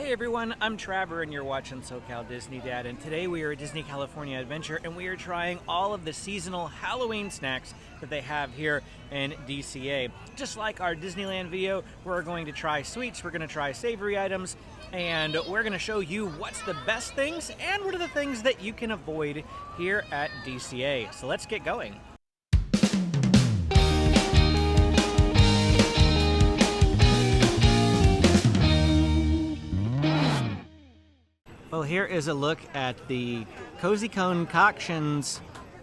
Hey everyone, I'm Trevor and you're watching SoCal Disney Dad, and today we are at Disney California Adventure and we are trying all of the seasonal Halloween snacks that they have here in DCA. Just like our Disneyland video, we're going to try sweets, we're going to try savory items, and we're going to show you what's the best things and what are the things that you can avoid here at DCA. So let's get going. Well, here is a look at the Cozy Cone Concoctions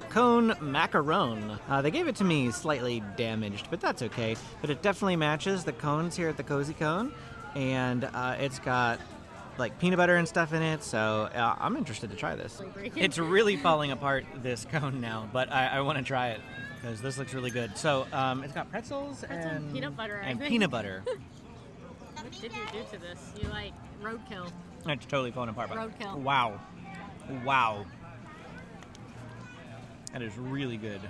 Cone Macaron. They gave it to me slightly damaged, but that's okay. But it definitely matches the cones here at the Cozy Cone, and it's got like peanut butter and stuff in it, so I'm interested to try this. It's really falling apart, this cone now, but I want to try it because this looks really good. So it's got pretzels and peanut butter. And peanut butter. What did you do to this? You like roadkill. It's totally falling apart. Roadkill. Wow. Wow. That is really good.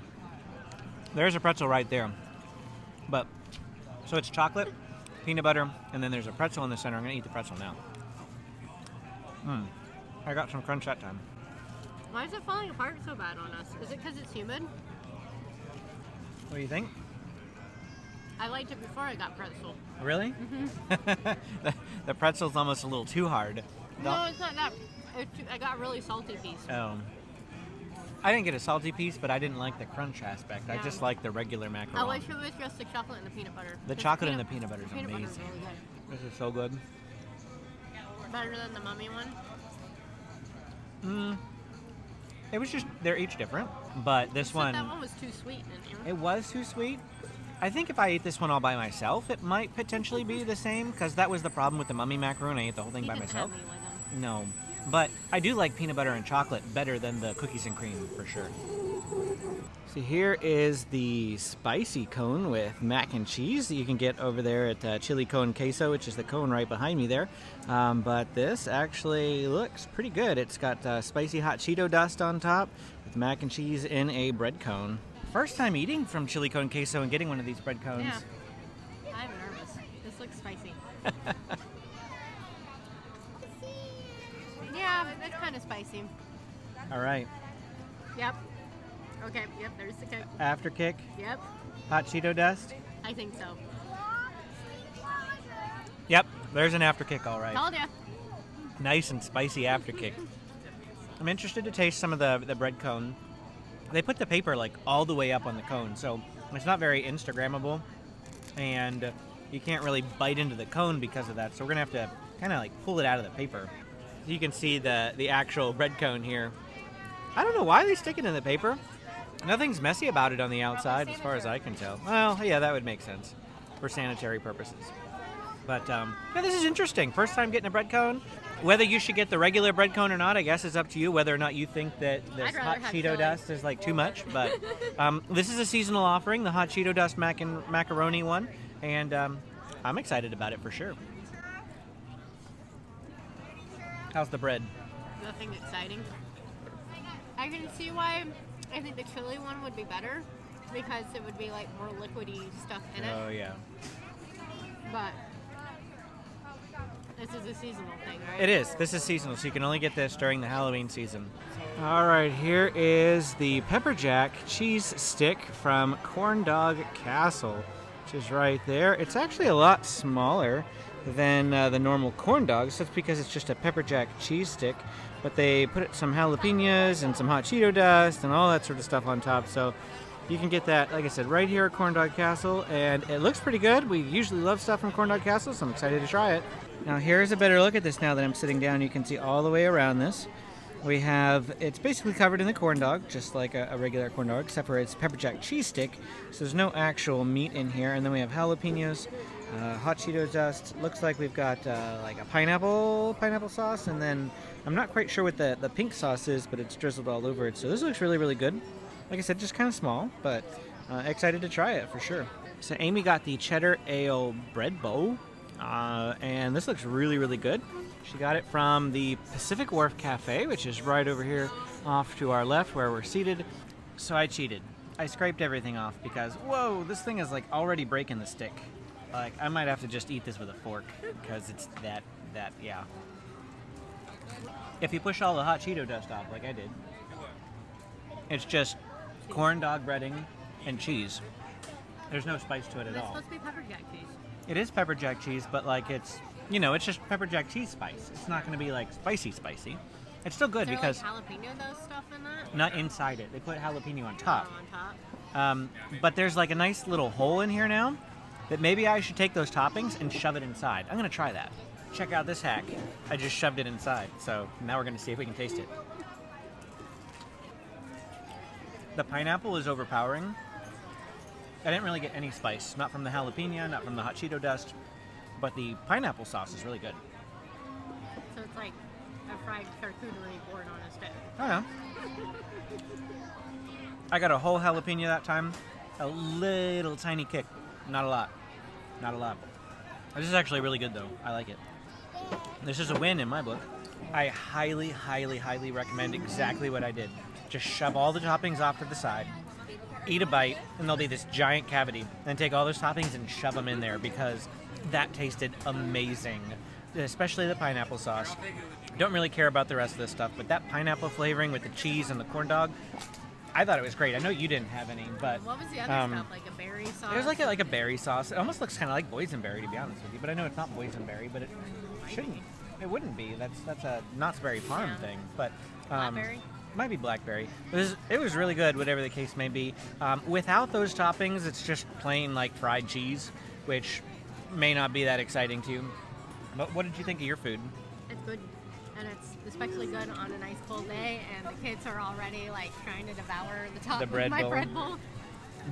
There's a pretzel right there. But, so it's chocolate, peanut butter, and then there's a pretzel in the center. I'm going to eat the pretzel now. I got some crunch that time. Why is it falling apart so bad on us? Is it because it's humid? What do you think? I liked it before I got pretzel. Really? Mm-hmm. The pretzel's almost a little too hard. No, it's not that. I got a really salty piece. Oh. I didn't get a salty piece, but I didn't like the crunch aspect. Yeah. I just like the regular macaron. I wish it was just the chocolate and the peanut butter. The chocolate and the peanut butter is amazing. Peanut butter is really good. This is so good. Better than the mummy one? It was just, they're each different, but this one... That one was too sweet, didn't you? It was too sweet. I think if I ate this one all by myself, it might potentially be the same, because that was the problem with the mummy macaron. I ate the whole thing by myself. Have me with him. No, but I do like peanut butter and chocolate better than the cookies and cream, for sure. So here is the spicy cone with mac and cheese that you can get over there at Chili Con Queso, which is the cone right behind me there. But this actually looks pretty good. It's got spicy hot Cheeto dust on top with mac and cheese in a bread cone. First time eating from Chili Con Queso and getting one of these bread cones. Yeah. I'm nervous. This looks spicy. Yeah, it's kind of spicy. All right. Yep. Okay, yep, there's the kick. After kick? Yep. Hot Cheeto dust? I think so. Yep, there's an after kick, all right. Told ya. Nice and spicy after kick. I'm interested to taste some of the bread cone. They put the paper like all the way up on the cone, so it's not very Instagrammable, and you can't really bite into the cone because of that, so we're gonna have to kind of like pull it out of the paper. You can see the actual bread cone here. I don't know why they stick it in the paper. Nothing's messy about it on the outside as far as I can tell. Well, yeah, that would make sense for sanitary purposes. But yeah, this is interesting. First time getting a bread cone. Whether you should get the regular bread cone or not, I guess is up to you. Whether or not you think that this hot Cheeto dust is like too much. But this is a seasonal offering, the hot Cheeto dust mac and macaroni one. And I'm excited about it for sure. How's the bread? Nothing exciting. I can see why I think the chili one would be better because it would be like more liquidy stuff in it. Oh, yeah. But this is a seasonal thing, right? It is. This is seasonal, so you can only get this during the Halloween season. All right, here is the Pepper Jack cheese stick from Corn Dog Castle, which is right there. It's actually a lot smaller than the normal corn dogs. That's because it's just a Pepper Jack cheese stick, but they put some jalapenos and some hot Cheeto dust and all that sort of stuff on top. So you can get that, like I said, right here at Corn Dog Castle, and it looks pretty good. We usually love stuff from Corn Dog Castle, so I'm excited to try it. Now here's a better look at this now that I'm sitting down. You can see all the way around this. We have, it's basically covered in the corn dog, just like a regular corn dog, except for it's Pepper Jack cheese stick, so there's no actual meat in here. And then we have jalapenos, hot Cheeto dust. Looks like we've got like a pineapple sauce, and then I'm not quite sure what the pink sauce is, but it's drizzled all over it. So this looks really, really good. Like I said, just kind of small, but excited to try it for sure. So Amy got the cheddar ale bread bowl, and this looks really, really good. She got it from the Pacific Wharf Cafe, which is right over here off to our left where we're seated. So I cheated. I scraped everything off because, whoa, this thing is like already breaking the stick. Like, I might have to just eat this with a fork because it's that that, yeah. If you push all the hot Cheeto dust off, like I did, it's just corn dog breading and cheese. There's no spice to it at It's all. supposed to be pepper jack cheese. It is pepper jack cheese, but like it's, it's just pepper jack cheese spice. It's not going to be like spicy. It's still good Is there because like jalapeno though stuff in that? not inside it. They put jalapeno on top. Oh, on top. But there's like a nice little hole in here now that maybe I should take those toppings and shove it inside. I'm going to try that. Check out this hack. I just shoved it inside. So now we're going to see if we can taste it. The pineapple is overpowering. I didn't really get any spice. Not from the jalapeno, not from the hot Cheeto dust. But the pineapple sauce is really good. So it's like a fried charcuterie board on a stick. I don't know. I got a whole jalapeno that time. A little tiny kick. Not a lot. Not a lot. This is actually really good though. I like it. This is a win in my book. I highly, highly, highly recommend exactly what I did. Just shove all the toppings off to the side, eat a bite, and there'll be this giant cavity. Then take all those toppings and shove them in there because that tasted amazing. Especially the pineapple sauce. Don't really care about the rest of this stuff, but that pineapple flavoring with the cheese and the corn dog, I thought it was great. I know you didn't have any, but What was the other stuff? Like a berry sauce? it was like a berry sauce. It almost looks kind of like boysenberry, to be honest with you. But I know it's not boysenberry, but it shouldn't. It wouldn't be. That's a Knott's Berry Farm thing. But Blackberry? might be blackberry. It was really good, whatever the case may be. Without those toppings, it's just plain like fried cheese, which may not be that exciting to you. But what did you think of your food? It's good. And it's especially good on a nice cold day, and the kids are already like trying to devour the top The bread of my bowl. bread bowl.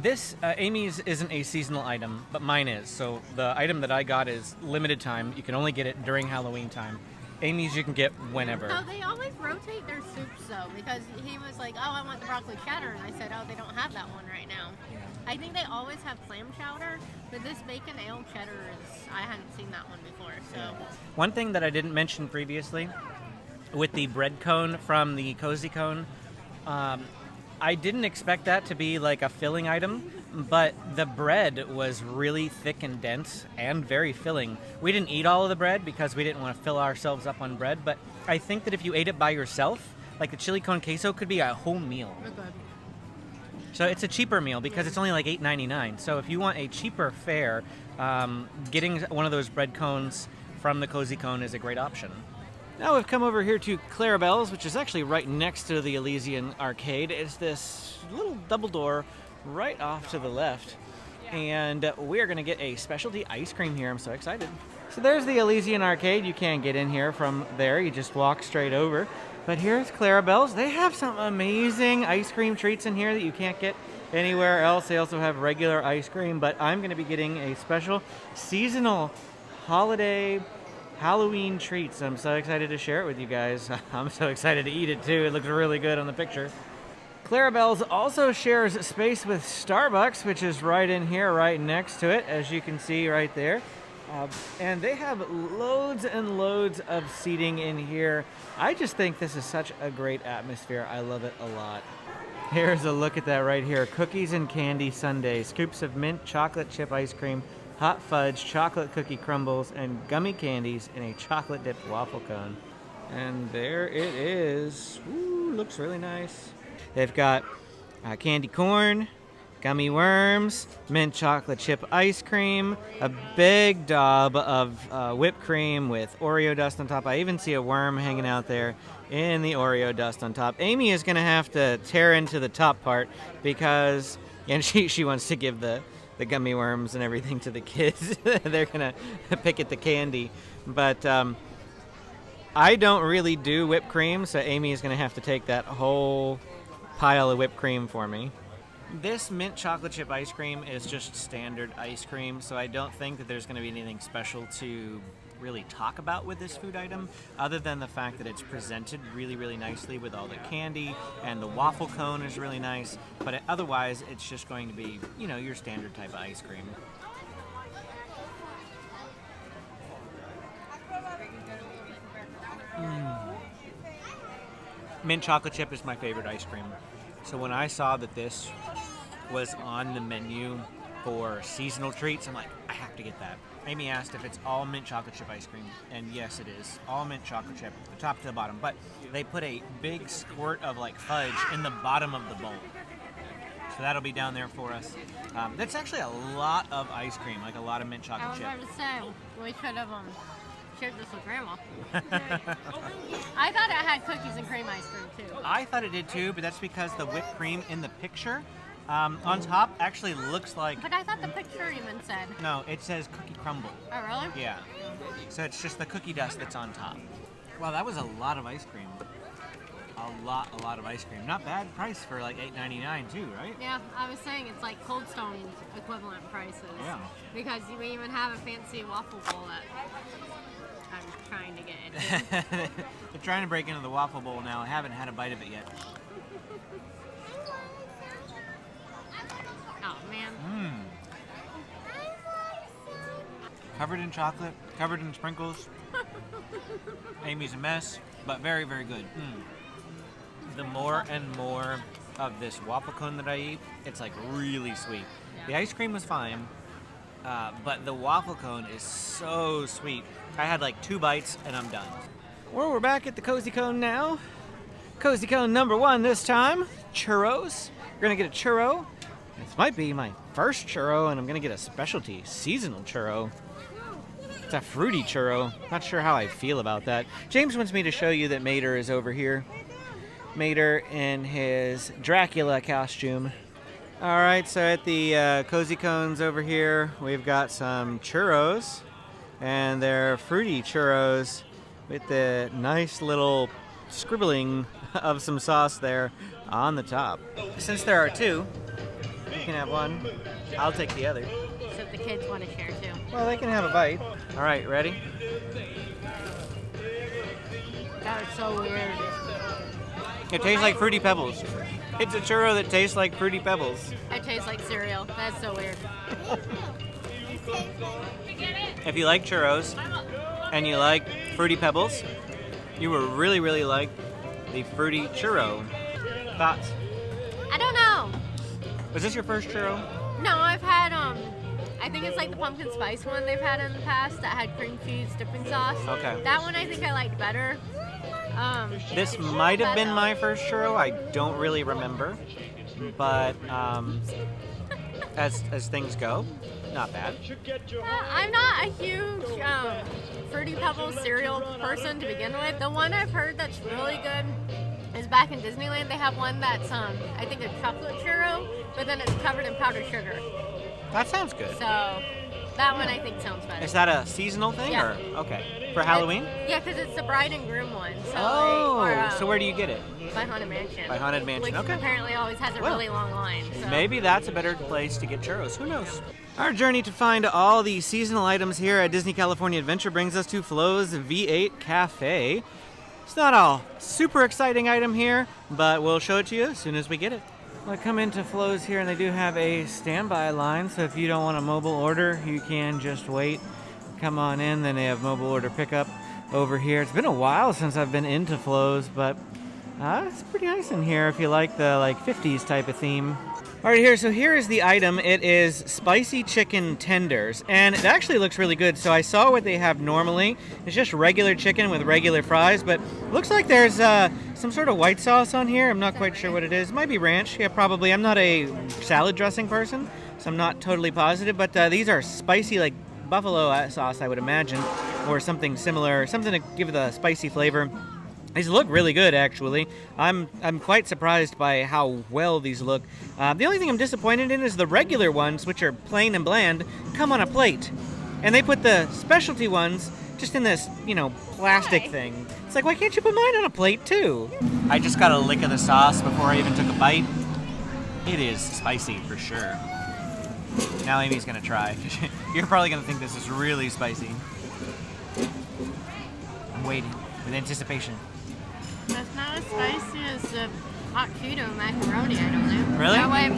This, Amy's isn't a seasonal item, but mine is. So the item that I got is limited time. You can only get it during Halloween time. Amy's you can get whenever. So they always rotate their soups though, because he was like, "Oh, I want the broccoli cheddar," and I said, "Oh, they don't have that one right now." Yeah. I think they always have clam chowder, but this bacon ale cheddar I hadn't seen that one before. So One thing that I didn't mention previously, with the bread cone from the Cozy Cone, I didn't expect that to be like a filling item, but the bread was really thick and dense and very filling. We didn't eat all of the bread because we didn't want to fill ourselves up on bread, but I think that if you ate it by yourself, like the chili con queso could be a whole meal. we're good. So it's a cheaper meal because it's only like $8.99. So if you want a cheaper fare, getting one of those bread cones from the Cozy Cone is a great option. Now we've come over here to Clarabelle's, which is actually right next to the Elysian Arcade. It's this little double door right off to the left. And we're going to get a specialty ice cream here. I'm so excited. So there's the Elysian Arcade. You can't get in here from there. You just walk straight over. But here's Clarabelle's. They have some amazing ice cream treats in here that you can't get anywhere else. They also have regular ice cream, but I'm going to be getting a special seasonal holiday Halloween treats. I'm so excited to share it with you guys. I'm so excited to eat it too. It looks really good on the picture. Clarabelle's also shares space with Starbucks, which is right in here, right next to it, as you can see right there. And they have loads and loads of seating in here. I just think this is such a great atmosphere. I love it a lot. Here's a look at that right here. Cookies and candy sundae, scoops of mint chocolate chip ice cream, hot fudge, chocolate cookie crumbles, and gummy candies in a chocolate dipped waffle cone. And there it is. Ooh, looks really nice. They've got candy corn, gummy worms, mint chocolate chip ice cream, a big daub of whipped cream with Oreo dust on top. I even see a worm hanging out there in the Oreo dust on top. Amy is going to have to tear into the top part because, and she wants to give the gummy worms and everything to the kids. They're going to pick at the candy. But I don't really do whipped cream, so Amy is going to have to take that whole pile of whipped cream for me. This mint chocolate chip ice cream is just standard ice cream, so I don't think that there's going to be anything special to really talk about with this food item, other than the fact that it's presented really, really nicely with all the candy, and the waffle cone is really nice, but otherwise it's just going to be, you know, your standard type of ice cream. Mint chocolate chip is my favorite ice cream. So when I saw that this was on the menu for seasonal treats, I'm like, I have to get that. Amy asked if it's all mint chocolate chip ice cream, and yes, it is. All mint chocolate chip, the top to the bottom. But they put a big squirt of like fudge in the bottom of the bowl. So that'll be down there for us. That's actually a lot of ice cream, like a lot of mint chocolate chip. I was about to say, we should have shared this with Grandma. I thought it had cookies and cream ice cream too. I thought it did too, but that's because the whipped cream in the picture on top actually looks like... But I thought the picture even said... No, it says cookie crumble. Oh, really? Yeah. So it's just the cookie dust that's on top. Wow, that was a lot of ice cream. A lot of ice cream. Not bad price for like $8.99 too, right? Yeah, I was saying it's like Cold Stone equivalent prices. Yeah. Because we even have a fancy waffle bowl that I'm trying to get into. They're trying to break into the waffle bowl now. I haven't had a bite of it yet. Oh, man. Covered in chocolate, covered in sprinkles. Amy's a mess, but very, very good. The more and more of this waffle cone that I eat, it's like really sweet. The ice cream was fine, but the waffle cone is so sweet. I had like 2 bites and I'm done. Well, we're back at the Cozy Cone now. Cozy Cone number 1 this time, churros. We're gonna get a churro. This might be my first churro, and I'm gonna get a specialty seasonal churro. It's a fruity churro. Not sure how I feel about that. James wants me to show you that Mater is over here. Mater in his Dracula costume. All right, so at the Cozy Cones over here, we've got some churros, and they're fruity churros with the nice little scribbling of some sauce there on the top. Since there are 2, you can have one. I'll take the other. So if the kids want to share too. Well, they can have a bite. All right, ready? That was so weird. It tastes like Fruity Pebbles. It's a churro that tastes like Fruity Pebbles. It tastes like cereal. That's so weird. If you like churros and you like Fruity Pebbles, you will really, really like the Fruity Churro. Thoughts? I don't know. Was this your first churro? No, I've had I think it's like the pumpkin spice one they've had in the past that had cream cheese dipping sauce. Okay. That one I think I liked better. This might have been my first churro. I don't really remember, but as things go, not bad. I'm not a huge Fruity Pebbles cereal person to begin with. The one I've heard that's really good is back in Disneyland. They have one that's I think a chocolate churro, but then it's covered in powdered sugar. That sounds good. So that one I think sounds better. Is that a seasonal thing? Yeah. Or okay. For Halloween? Yeah, because it's the bride and groom one. So So where do you get it? By Haunted Mansion. By Haunted Mansion, Which okay. apparently always has a really long line. So. Maybe that's a better place to get churros. Who knows? Our journey to find all the seasonal items here at Disney California Adventure brings us to Flo's V8 Cafe. It's not a super exciting item here, but we'll show it to you as soon as we get it. Well, I come into Flo's here and they do have a standby line, so if you don't want a mobile order, you can just wait. Come on in, then they have mobile order pickup over here. It's been a while since I've been into Flo's, but it's pretty nice in here if you like the 50s type of theme. All right, here is the item. It is spicy chicken tenders, and it actually looks really good. So I saw what they have normally. It's just regular chicken with regular fries, but it looks like there's some sort of white sauce on here. I'm not quite sure what it is. It might be ranch. Yeah, probably. I'm not a salad dressing person, so I'm not totally positive, but these are spicy, like buffalo sauce, I would imagine, or something similar, something to give the spicy flavor. These look really good, actually. I'm quite surprised by how well these look. The only thing I'm disappointed in is the regular ones, which are plain and bland, come on a plate. And they put the specialty ones just in this, plastic thing. It's like, why can't you put mine on a plate, too? I just got a lick of the sauce before I even took a bite. It is spicy, for sure. Now Amy's gonna try. You're probably gonna think this is really spicy. I'm waiting with anticipation. That's not as spicy as the hot Cheeto macaroni, I don't know. Really? That way,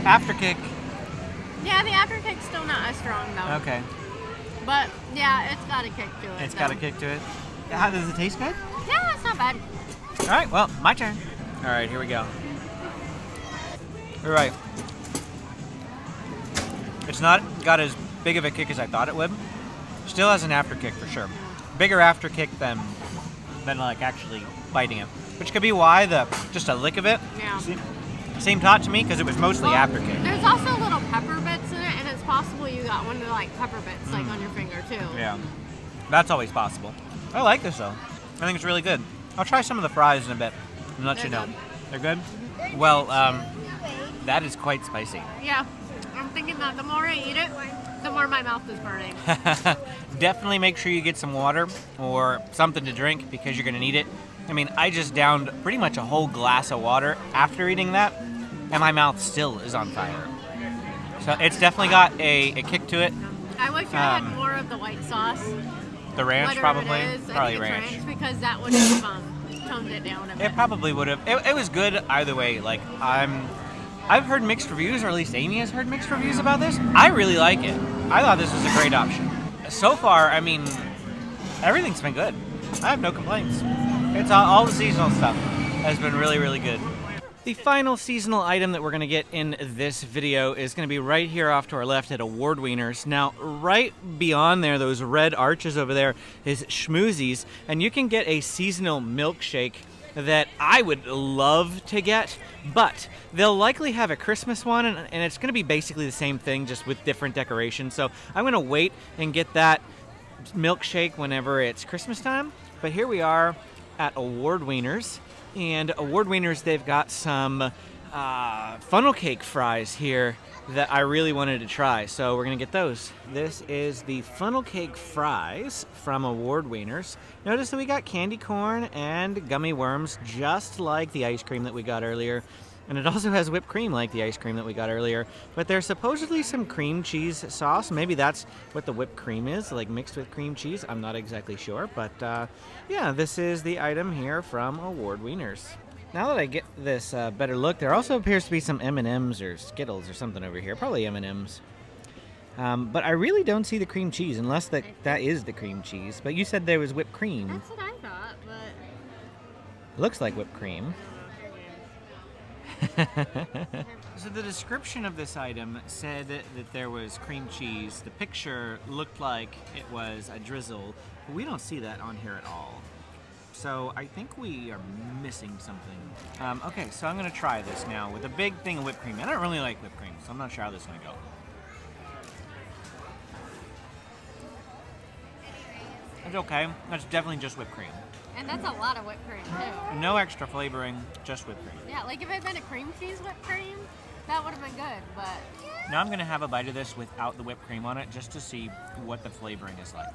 Afterkick. yeah, the afterkick's still not as strong, though. Okay. But, yeah, it's got a kick to it. It's got a kick to it. How does it taste good? Yeah, it's not bad. All right, well, my turn. All right, here we go. All right. It's not got as big of a kick as I thought it would. Still has an after kick for sure. Bigger after kick than like actually biting it. Which could be why just a lick of it seemed hot to me, because it was mostly after kick. There's also little pepper bits in it, and it's possible you got one of the like pepper bits like on your finger too. Yeah, that's always possible. I like this though. I think it's really good. I'll try some of the fries in a bit and let you know. Good. They're good? Well, that is quite spicy. Yeah, I'm thinking that the more I eat it, the more my mouth is burning. Definitely make sure you get some water or something to drink, because you're going to need it. I mean, I just downed pretty much a whole glass of water after eating that, and my mouth still is on fire. So it's definitely got a kick to it. I wish I had more of the white sauce. The ranch, Whatever probably. It is. Probably I think ranch. it's ranch, because that would have toned it down a bit. It probably would have. It was good either way. Like, I've heard mixed reviews, or at least Amy has heard mixed reviews about this. I really like it. I thought this was a great option. So far, I mean, everything's been good. I have no complaints. It's all the seasonal stuff has been really, really good. The final seasonal item that we're going to get in this video is going to be right here off to our left at Award Wieners. Now, right beyond there, those red arches over there, is Schmoozies, and you can get a seasonal milkshake that I would love to get, but they'll likely have a Christmas one, and it's going to be basically the same thing, just with different decorations. So I'm going to wait and get that milkshake whenever it's Christmas time. But here we are at Award Wieners, and Award Wieners, they've got some funnel cake fries here that I really wanted to try, so we're gonna get those. This is the funnel cake fries from Award Wieners. Notice that we got candy corn and gummy worms, just like the ice cream that we got earlier. And it also has whipped cream like the ice cream that we got earlier. But there's supposedly some cream cheese sauce. Maybe that's what the whipped cream is, like mixed with cream cheese. I'm not exactly sure. But yeah, this is the item here from Award Wieners. Now that I get this better look, there also appears to be some M&Ms or Skittles or something over here. Probably M&Ms. But I really don't see the cream cheese, unless that is the cream cheese. But you said there was whipped cream. That's what I thought, but... Looks like whipped cream. So the description of this item said that there was cream cheese. The picture looked like it was a drizzle, but we don't see that on here at all. So I think we are missing something. Okay, so I'm gonna try this now with a big thing of whipped cream. I don't really like whipped cream, so I'm not sure how this is gonna go. It's okay. That's definitely just whipped cream. And that's a lot of whipped cream, too. No extra flavoring, just whipped cream. Yeah, like if it had been a cream cheese whipped cream, that would have been good, but... Now I'm going to have a bite of this without the whipped cream on it, just to see what the flavoring is like.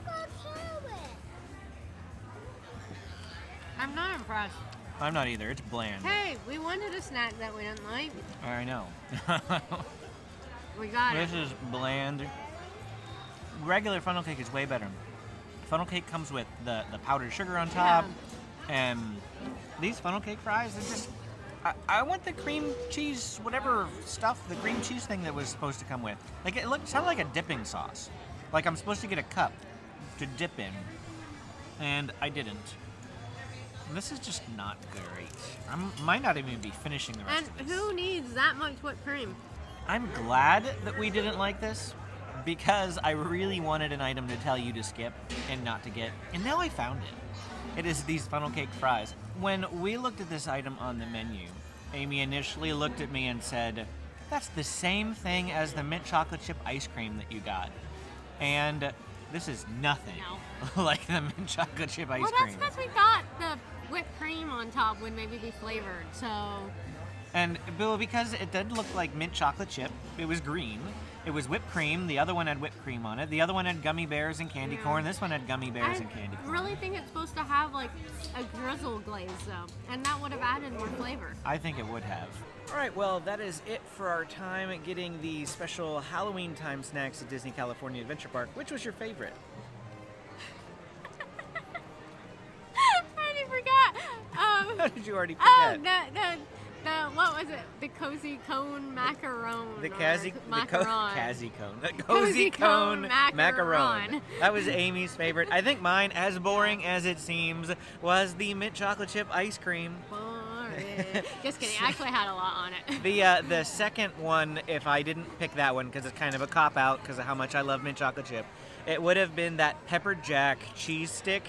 I'm not impressed. I'm not either. It's bland. Hey, we wanted a snack that we didn't like. I know. We got it. This is bland. Regular funnel cake is way better. Funnel cake comes with the powdered sugar on top, and these funnel cake fries are just... I want the cream cheese, whatever stuff, the cream cheese thing that was supposed to come with. Like, it sounded like a dipping sauce. Like I'm supposed to get a cup to dip in, and I didn't. And this is just not great. I might not even be finishing the rest of And this. who needs that much whipped cream? I'm glad that we didn't like this, because I really wanted an item to tell you to skip and not to get, and now I found it. It is these funnel cake fries. When we looked at this item on the menu, Amy initially looked at me and said, "That's the same thing as the mint chocolate chip ice cream that you got." And this is nothing like the mint chocolate chip ice cream. Well, that's because we thought the whipped cream on top would maybe be flavored, so... And because it did look like mint chocolate chip, it was green. It was whipped cream. The other one had whipped cream on it. The other one had gummy bears and candy corn. This one had gummy bears and candy corn. I really think it's supposed to have like a drizzle glaze though, and that would have added more flavor. I think it would have. All right, well, that is it for our time at getting the special Halloween time snacks at Disney California Adventure Park. Which was your favorite? I already forgot. How did you already forget? What was it? The cozy cone macaron. The cozy cone. The Cozy cone macaron. That was Amy's favorite. I think mine, as boring as it seems, was the mint chocolate chip ice cream. Boring. Just kidding. I actually had a lot on it. The second one, if I didn't pick that one because it's kind of a cop out because of how much I love mint chocolate chip, it would have been that pepper jack cheese stick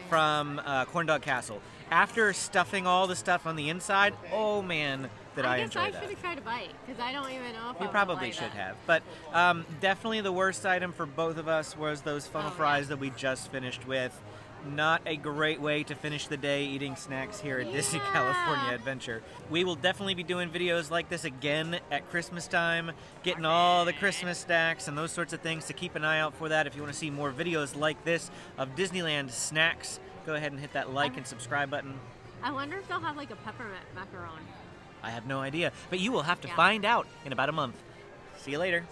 from Corn Dog Castle. After stuffing all the stuff on the inside, oh man, did I enjoy that. I guess I should have tried a bite because I don't even know if we probably should have. But definitely the worst item for both of us was those funnel fries that we just finished with. Not a great way to finish the day eating snacks here at Disney California Adventure. We will definitely be doing videos like this again at Christmas time, getting all the Christmas snacks and those sorts of things, so keep an eye out for that. If you want to see more videos like this of Disneyland snacks, go ahead and hit that like and subscribe button. I wonder if they'll have like a peppermint macaron. I have no idea, but you will have to find out in about a month. See you later.